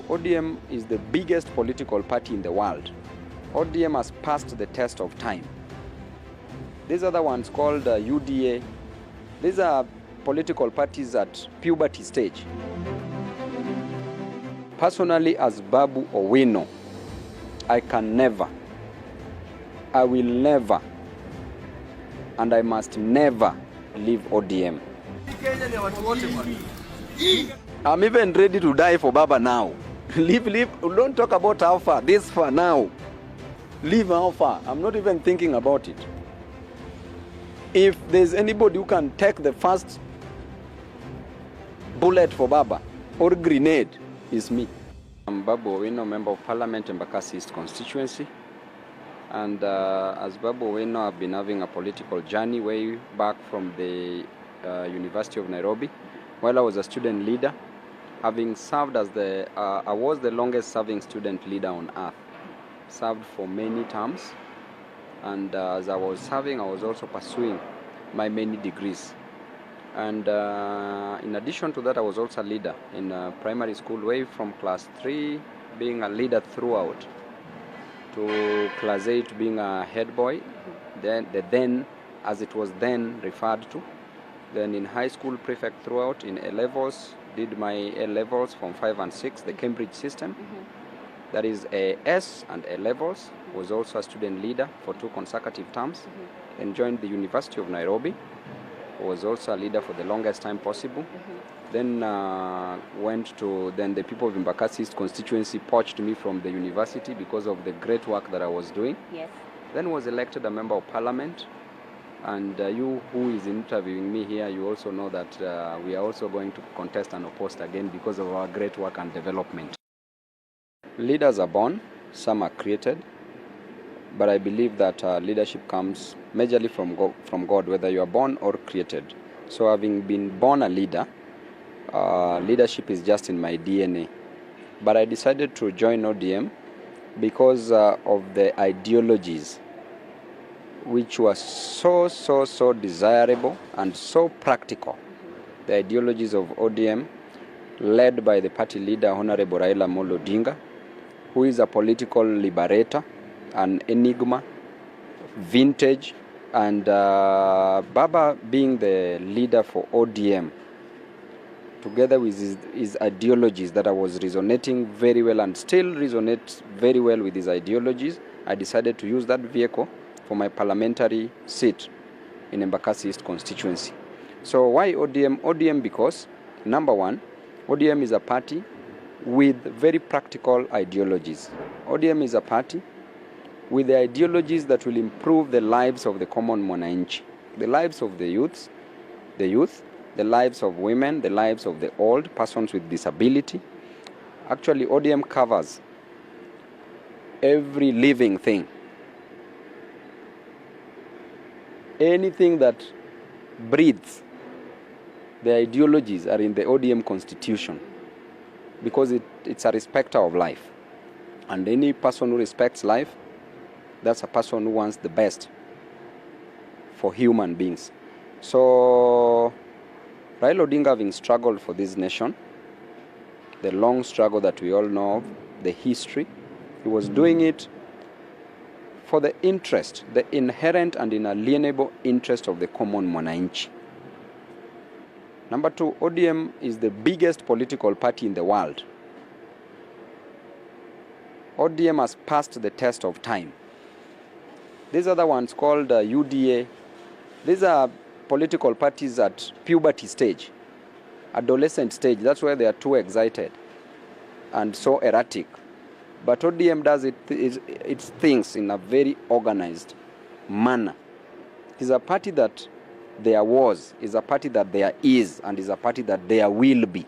ODM is the biggest political party in the world. ODM has passed the test of time. These other ones called UDA, these are political parties at puberty stage. Personally, as Babu Owino, I can never, I will never, and I must never leave ODM. I'm even ready to die for Baba now. Leave, don't talk about how far, this far now. Leave how far, I'm not even thinking about it. If there's anybody who can take the first bullet for Baba or grenade, it's me. I'm Babu Owino, Member of Parliament in Embakasi East constituency. And as Babu Owino, I've been having a political journey way back from the University of Nairobi. While I was a student leader, having served as I was the longest serving student leader on earth. Served for many terms. And as I was serving, I was also pursuing my many degrees. And in addition to that, I was also a leader in primary school, way from class 3, being a leader throughout, to class 8 being a head boy, then as it was then referred to. Then in high school, prefect throughout. In A-levels, did my A-levels from 5 and 6, the Cambridge system. That is A-S and A-levels. Was also a student leader for 2 consecutive terms. Then joined the University of Nairobi. Was also a leader for the longest time possible. Then went to, then the people of Embakasi East constituency poached me from the university because of the great work that I was doing. Yes. Then was elected a member of parliament. And you who is interviewing me here, you also know that we are also going to contest and oppose again because of our great work and development. Leaders are born, some are created. But I believe that leadership comes majorly from God, whether you are born or created. So having been born a leader, leadership is just in my DNA. But I decided to join ODM because of the ideologies, which were so desirable and so practical. The ideologies of ODM, led by the party leader, Honorable Raila Odinga, who is a political liberator, an enigma, vintage, and Baba being the leader for ODM, together with his ideologies that I was resonating very well and still resonate very well with his ideologies, I decided to use that vehicle for my parliamentary seat in Embakasi East constituency. So why ODM? ODM because, number one, ODM is a party with very practical ideologies. ODM is a party with the ideologies that will improve the lives of the common mwananchi, the lives of the youth, the lives of women, the lives of the old, persons with disability. Actually, ODM covers every living thing. Anything that breathes, the ideologies are in the ODM constitution because it's a respecter of life. And any person who respects life, that's a person who wants the best for human beings. So, Raila Odinga, having struggled for this nation, the long struggle that we all know of, the history, he was doing it for the interest, the inherent and inalienable interest of the common mwananchi. Number 2, ODM is the biggest political party in the world. ODM has passed the test of time. These other ones called UDA, these are political parties at puberty stage, adolescent stage. That's where they are too excited and so erratic. But ODM does its things in a very organized manner. It's a party that there was, is a party that there is, and is a party that there will be,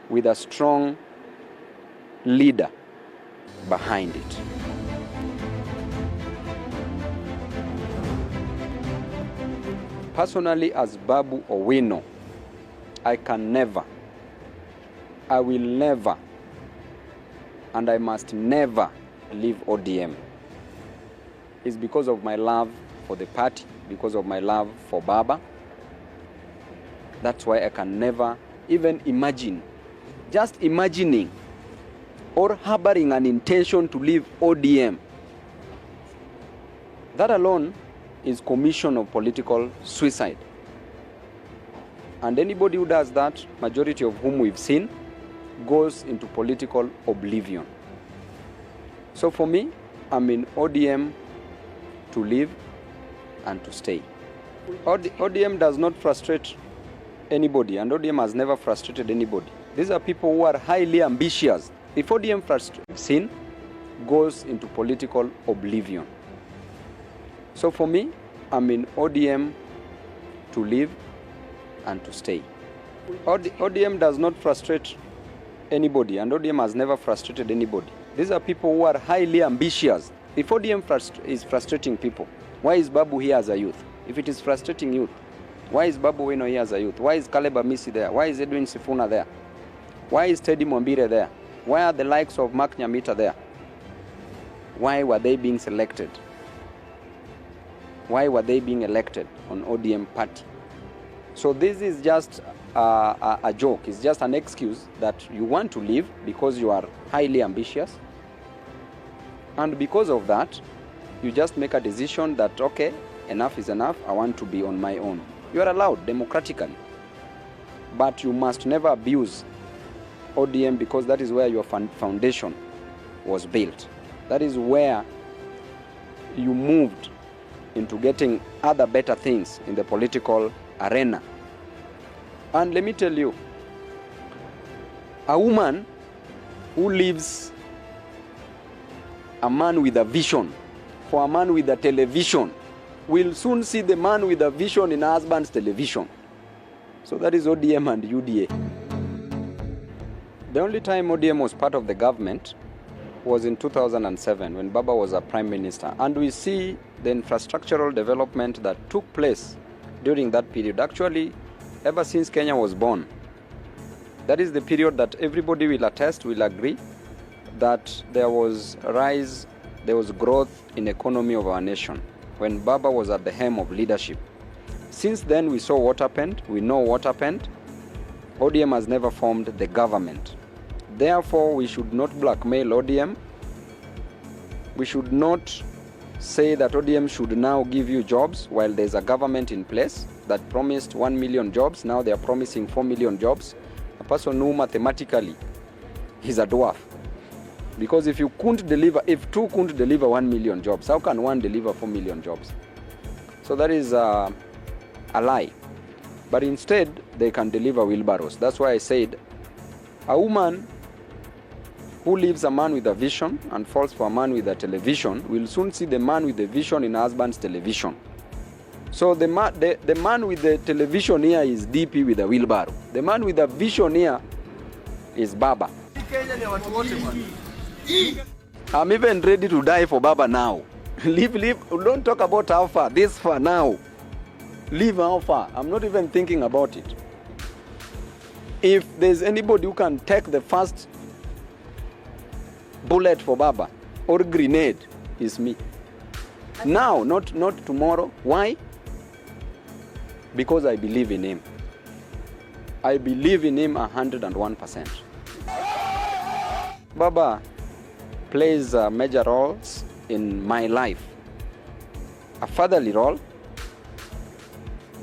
with a strong leader behind it. Personally, as Babu Owino, I can never, I will never, and I must never leave ODM. It's because of my love for the party, because of my love for Baba. That's why I can never even imagine, just imagining or harboring an intention to leave ODM, that alone is commission of political suicide. And anybody who does that, majority of whom we've seen, goes into political oblivion. So for me, I'm in ODM to live and to stay. ODM does not frustrate anybody, and ODM has never frustrated anybody. These are people who are highly ambitious. If ODM frustrates, sin goes into political oblivion. So for me, I'm in ODM to live and to stay. ODM does not frustrate anybody, and ODM has never frustrated anybody. These are people who are highly ambitious. If ODM is frustrating people, why is Babu here as a youth? If it is frustrating youth, why is Babu Owino here as a youth? Why is Caleb Amisi there? Why is Edwin Sifuna there? Why is Teddy Mwambire there? Why are the likes of Mark Nyamita there? Why were they being selected? Why were they being elected on ODM party? So this is just a joke. It's just an excuse that you want to leave because you are highly ambitious. And because of that, you just make a decision that, okay, enough is enough, I want to be on my own. You are allowed democratically. But you must never abuse ODM, because that is where your foundation was built. That is where you moved into getting other better things in the political arena. And let me tell you, a woman who leaves a man with a vision for a man with a television will soon see the man with a vision in her husband's television. So that is ODM and UDA. The only time ODM was part of the government was in 2007 when Baba was a prime minister. And we see the infrastructural development that took place during that period. Actually, ever since Kenya was born, that is the period that everybody will attest, will agree, that there was rise, there was growth in economy of our nation when Baba was at the helm of leadership. Since then, we saw what happened. We know what happened. ODM has never formed the government. Therefore, we should not blackmail ODM. We should not say that ODM should now give you jobs while there's a government in place that promised 1 million jobs. Now they are promising 4 million jobs. A person who mathematically is a dwarf. Because if two couldn't deliver 1 million jobs, how can one deliver 4 million jobs? So that is a lie. But instead, they can deliver wheelbarrows. That's why I said, a woman who leaves a man with a vision and falls for a man with a television will soon see the man with the vision in her husband's television. So the man with the television here is DP with a wheelbarrow. The man with the vision here is Baba. I'm even ready to die for Baba now. Leave. Don't talk about how far. This far now. Leave how far. I'm not even thinking about it. If there's anybody who can take the first bullet for Baba or grenade, it's me. Now, not tomorrow. Why? Because I believe in him. I believe in him 101%. Baba plays major roles in my life. A fatherly role,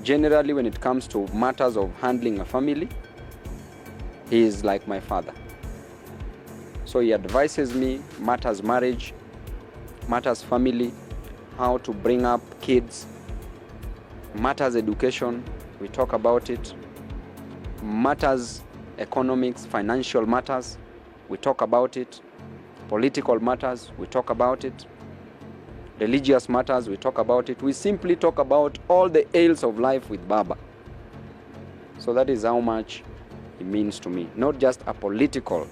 generally when it comes to matters of handling a family. He is like my father. So he advises me, matters marriage, matters family, how to bring up kids, matters education, we talk about it, matters economics, financial matters, we talk about it, political matters, we talk about it, religious matters, we talk about it. We simply talk about all the ails of life with Baba. So that is how much he means to me. Not just a political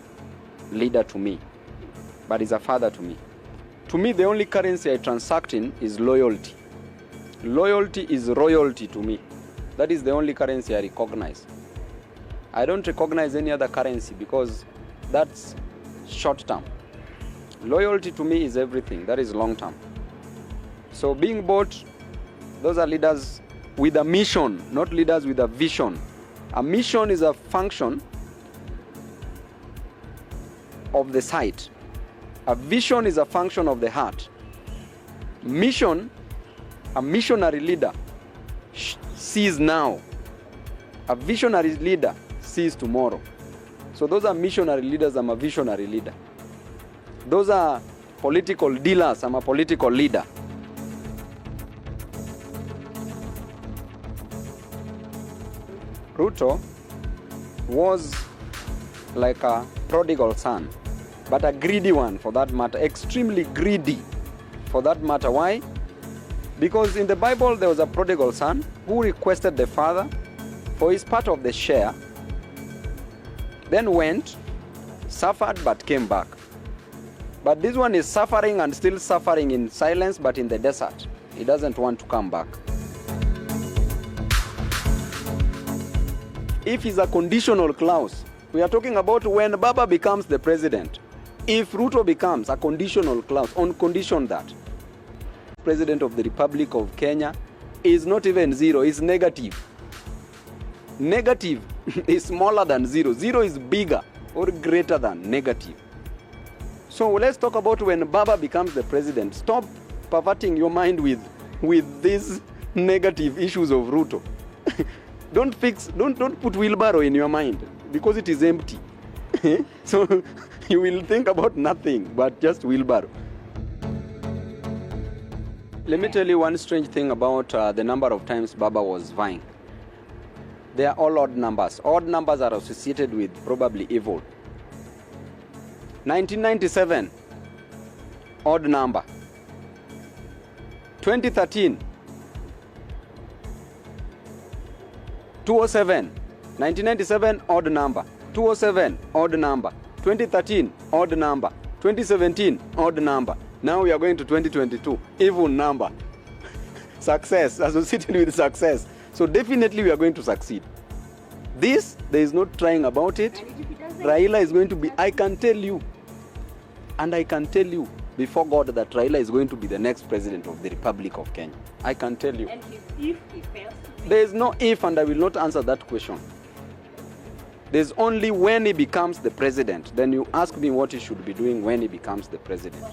leader to me, but he's a father to me. To me, the only currency I transact in is loyalty. Loyalty is royalty to me. That is the only currency I recognize. I don't recognize any other currency because that's short term. Loyalty to me is everything. That is long term. So being bought, those are leaders with a mission, not leaders with a vision. A mission is a function of the sight. A vision is a function of the heart. Mission, a missionary leader sees now. A visionary leader sees tomorrow. So those are missionary leaders, I'm a visionary leader. Those are political dealers, I'm a political leader. Ruto was like a prodigal son, but a greedy one for that matter, extremely greedy for that matter. Why? Because in the Bible there was a prodigal son who requested the father for his part of the share, then went, suffered, but came back. But this one is suffering and still suffering in silence, but in the desert. He doesn't want to come back. If it's a conditional clause, we are talking about when Baba becomes the president. If Ruto becomes a conditional clause, on condition that President of the Republic of Kenya is not even zero, is negative. Negative is smaller than zero. Zero is bigger or greater than negative. So let's talk about when Baba becomes the president. Stop perverting your mind with these negative issues of Ruto. Don't put wheelbarrow in your mind because it is empty. So you will think about nothing but just wheelbarrow. Let me tell you one strange thing about the number of times Baba was vying. They are all odd numbers. Odd numbers are associated with probably evil. 1997, odd number. 2013, 207. 1997, odd number. 207, odd number. 2013, odd number. 2017, odd number. Now we are going to 2022, even number. Success, associated with success. So definitely we are going to succeed. This, there is no trying about it. Raila is going to be, I can tell you, and I can tell you before God that Raila is going to be the next president of the Republic of Kenya. I can tell you. And if he fails to There is no if, and I will not answer that question. There's only when he becomes the president. Then you ask me what he should be doing when he becomes the president.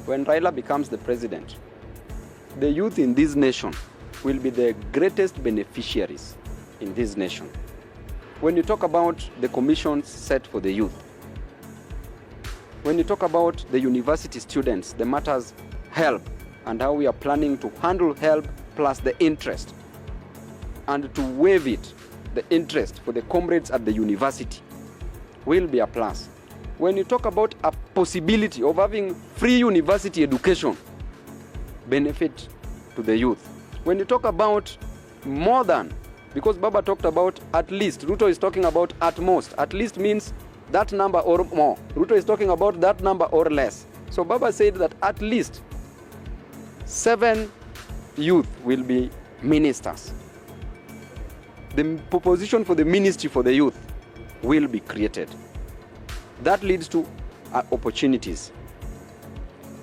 When Raila becomes the president, the youth in this nation will be the greatest beneficiaries in this nation. When you talk about the commissions set for the youth, when you talk about the university students, the matters help and how we are planning to handle help plus the interest and to waive it, the interest for the comrades at the university will be a plus. When you talk about a possibility of having free university education, benefit to the youth. When you talk about more than, because Baba talked about at least, Ruto is talking about at most. At least means that number or more. Ruto is talking about that number or less. So Baba said that at least 7 youth will be ministers. The proposition for the ministry for the youth will be created. That leads to opportunities.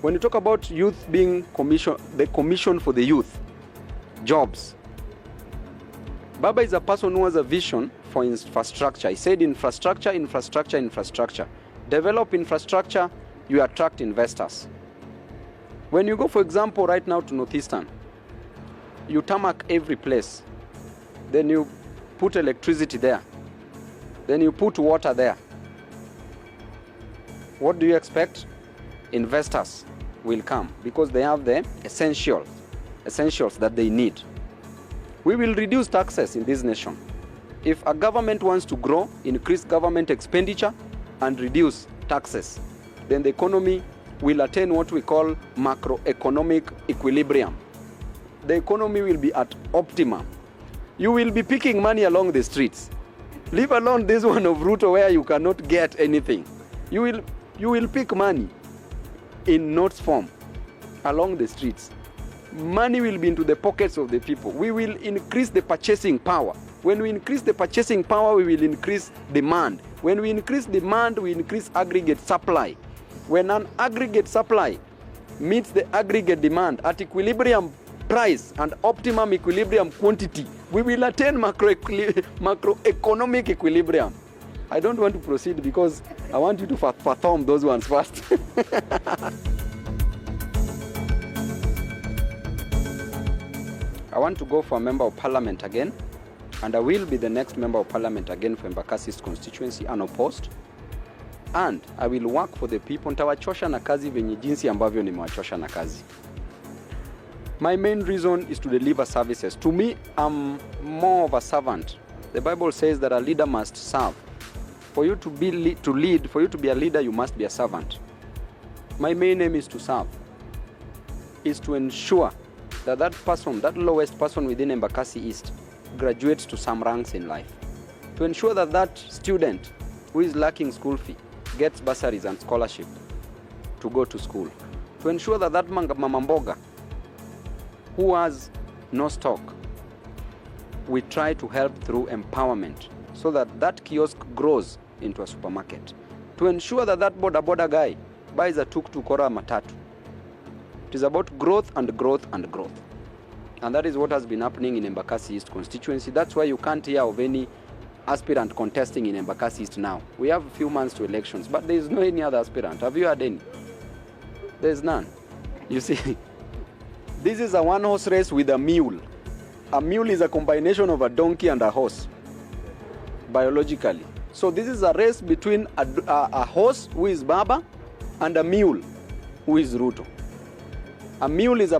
When you talk about youth being the commission for the youth, jobs. Baba is a person who has a vision for infrastructure. He said infrastructure, infrastructure, infrastructure. Develop infrastructure, you attract investors. When you go, for example, right now to Northeastern, you tarmac every place. Then you put electricity there. Then you put water there. What do you expect? Investors will come because they have the essentials that they need. We will reduce taxes in this nation. If a government wants to grow, increase government expenditure and reduce taxes, then the economy will attain what we call macroeconomic equilibrium. The economy will be at optimum. You will be picking money along the streets. Leave alone this one of Ruto where you cannot get anything. You will pick money in notes form along the streets. Money will be into the pockets of the people. We will increase the purchasing power. When we increase the purchasing power, we will increase demand. When we increase demand, we increase aggregate supply. When an aggregate supply meets the aggregate demand at equilibrium price and optimum equilibrium quantity, we will attain macroeconomic equilibrium. I don't want to proceed because I want you to perform those ones first. I want to go for a member of parliament again, and I will be the next member of parliament again for Embakasi East constituency unopposed, and I will work for the people. Nitawachosha na kazi venye jinsi ambavyo nimewachosha na kazi. My main reason is to deliver services. To me, I'm more of a servant. The Bible says that a leader must serve. For you to be for you to be a leader, you must be a servant. My main aim is to serve, is to ensure that that person, that lowest person within Embakasi East, graduates to some ranks in life. To ensure that that student who is lacking school fee gets bursaries and scholarship to go to school. To ensure that that mama mboga who has no stock, we try to help through empowerment so that that kiosk grows into a supermarket. To ensure that that boda guy buys a tuk-tuk or a matatu. It is about growth and growth and growth. And that is what has been happening in Embakasi East constituency. That's why you can't hear of any aspirant contesting in Embakasi East now. We have a few months to elections, but there is no any other aspirant. Have you heard any? There is none. You see, this is a one-horse race with a mule. A mule is a combination of a donkey and a horse, biologically. So this is a race between a horse, who is Baba, and a mule, who is Ruto. A mule is a